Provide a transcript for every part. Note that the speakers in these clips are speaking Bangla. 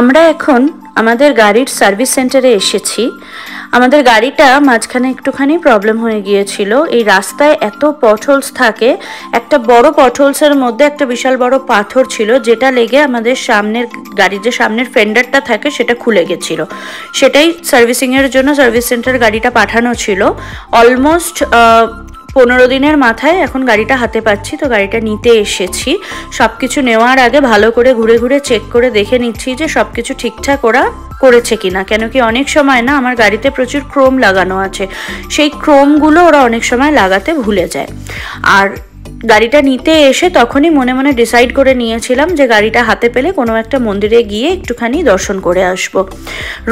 আমরা এখন আমাদের গাড়ির সার্ভিস সেন্টারে এসেছি। আমাদের গাড়িটা মাঝখানে একটুখানি প্রবলেম হয়ে গিয়েছিল। এই রাস্তায় এত পটহোলস থাকে, একটা বড় পটহোলসের মধ্যে একটা বিশাল বড় পাথর ছিল, যেটা লেগে আমাদের সামনের গাড়ির যে সামনের ফেন্ডারটা থাকে সেটা খুলে গেছিল। সেটাই সার্ভিসিংয়ের জন্য সার্ভিস সেন্টার গাড়িটা পাঠানো ছিল। অলমোস্ট 15 দিনের মাথায় এখন গাড়িটা হাতে পাচ্ছি, তো গাড়িটা নিতে এসেছি। সব কিছু নেওয়ার আগে ভালো করে ঘুরে ঘুরে চেক করে দেখে নিচ্ছি যে সব কিছু ঠিকঠাক ওরা করেছে কিনা। কেন কি অনেক সময় না আমার গাড়িতে প্রচুর ক্রোম লাগানো আছে, সেই ক্রোমগুলো ওরা অনেক সময় লাগাতে ভুলে যায়। আর গাড়িটা নিতে এসে তখনই মনে মনে ডিসাইড করে নিয়েছিলাম যে গাড়িটা হাতে পেলে কোনো একটা মন্দিরে গিয়ে একটুখানি দর্শন করে আসব।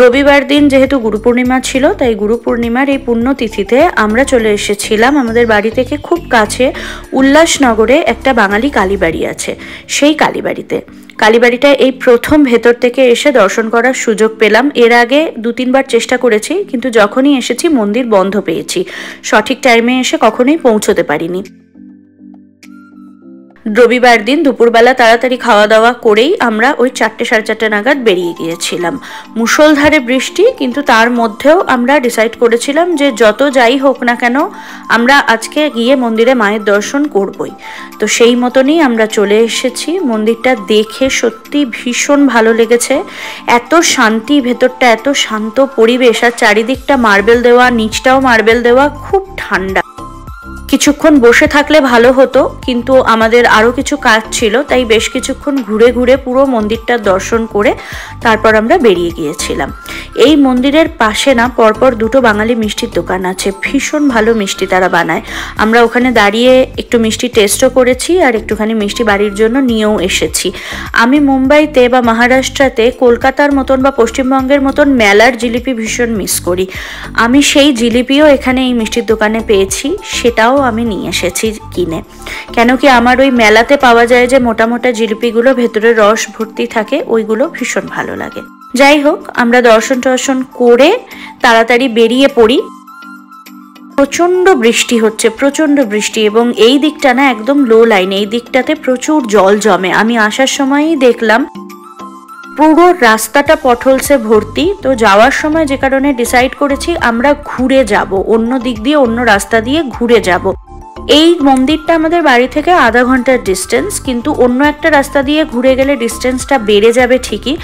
রবিবার দিন যেহেতু গুরু পূর্ণিমা ছিল, তাই গুরু পূর্ণিমার এই পুণ্যতিথিতে আমরা চলে এসেছিলাম আমাদের বাড়ি থেকে খুব কাছে উল্লাসনগরে একটা বাঙালি কালীবাড়ি আছে, সেই কালীবাড়িটা এই প্রথম ভেতর থেকে এসে দর্শন করার সুযোগ পেলাম। এর আগে 2-3 বার চেষ্টা করেছি, কিন্তু যখনই এসেছি মন্দির বন্ধ পেয়েছি, সঠিক টাইমে এসে কখনোই পৌঁছতে পারিনি। রবিবার দিন দুপুরবেলা তাড়াতাড়ি খাওয়া দাওয়া করেই আমরা ওই 4-4:30 নাগাদ বেরিয়ে গিয়েছিলাম। মুষলধারে বৃষ্টি, কিন্তু তার মধ্যেও আমরা ডিসাইড করেছিলাম যে যত যাই হোক না কেন আমরা আজকে গিয়ে মন্দিরে মায়ের দর্শন করবই। তো সেই মতনই আমরা চলে এসেছি। মন্দিরটা দেখে সত্যি ভীষণ ভালো লেগেছে। এত শান্তি, ভেতরটা এত শান্ত পরিবেশ, আর চারিদিকটা মার্বেল দেওয়া, নিচটাও মার্বেল দেওয়া, খুব ঠান্ডা। কিছুক্ষণ বসে থাকলে ভালো হতো, কিন্তু আমাদের আরও কিছু কাজ ছিল, তাই বেশ কিছুক্ষণ ঘুরে ঘুরে পুরো মন্দিরটা দর্শন করে তারপর আমরা বেরিয়ে গিয়েছিলাম। এই মন্দিরের পাশে না পরপর 2টো বাঙালি মিষ্টির দোকান আছে, ভীষণ ভালো মিষ্টি তারা বানায়। আমরা ওখানে দাঁড়িয়ে একটু মিষ্টি টেস্টও করেছি, আর একটুখানি মিষ্টি বাড়ির জন্য নিয়েও এসেছি। আমি মুম্বাইতে বা মহারাষ্ট্রতে কলকাতার মতন বা পশ্চিমবঙ্গের মতন মেলার জিলিপি ভীষণ মিস করি। আমি সেই জিলিপিও এখানে এই মিষ্টির দোকানে পেয়েছি, সেটাও আমি নিয়ে এসেছি কিনে। কেন কি আমার ওই মেলাতে পাওয়া যায় যে মোটা মোটা জিলিপিগুলো, ভেতরে রস ভর্তি থাকে, ওইগুলো ভীষণ ভালো লাগে। যাই হোক, আমরা দর্শন করে তাড়াতাড়ি বেরিয়ে পড়ি। প্রচণ্ড বৃষ্টি হচ্ছে, প্রচণ্ড বৃষ্টি, এবং এই দিকটা না একদম লো লাইন, এই দিকটাতে প্রচুর জল জমে। আমি আসার সময়ই দেখলাম পুরো রাস্তাটা পটহোলসে ভর্তি। তো যাওয়ার সময় যে কারণে ডিসাইড করেছি আমরা ঘুরে যাব, অন্য দিক দিয়ে অন্য রাস্তা দিয়ে ঘুরে যাব। এই মন্দিরটা আমাদের বাড়ি থেকে আধা ঘন্টার ডিস্টেন্স, কিন্তু অন্য একটা রাস্তা দিয়ে ঘুরে গেলে ডিস্টেন্সটা বেড়ে যাবে ঠিকই,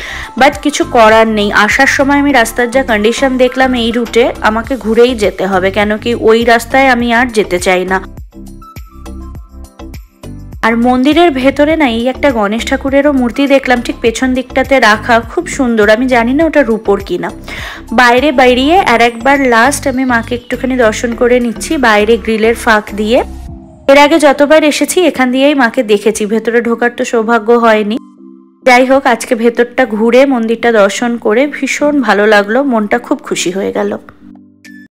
বাট কিছু করার নেই। আসার সময় আমি রাস্তার যা কন্ডিশন দেখলাম, এই রুটে আমাকে ঘুরেই যেতে হবে, কেন কি ওই রাস্তায় আমি আর যেতে চাই না। আর মন্দিরের ভেতরে না এই একটা গণেশ ঠাকুরেরও মূর্তি দেখলাম, ঠিক পেছন দিকটাতে রাখা, খুব সুন্দর। আমি জানি না ওটা রূপোর কিনা। বাইরে বেরিয়ে আর একবার লাস্ট আমি মাকে একটুখানি দর্শন করে নিচ্ছি বাইরে গ্রিলের ফাঁক দিয়ে। এর আগে যতবার এসেছি এখান দিয়েই মাকে দেখেছি, ভেতরে ঢোকার তো সৌভাগ্য হয়নি। যাই হোক, আজকে ভেতরটা ঘুরে মন্দিরটা দর্শন করে ভীষণ ভালো লাগলো, মনটা খুব খুশি হয়ে গেল।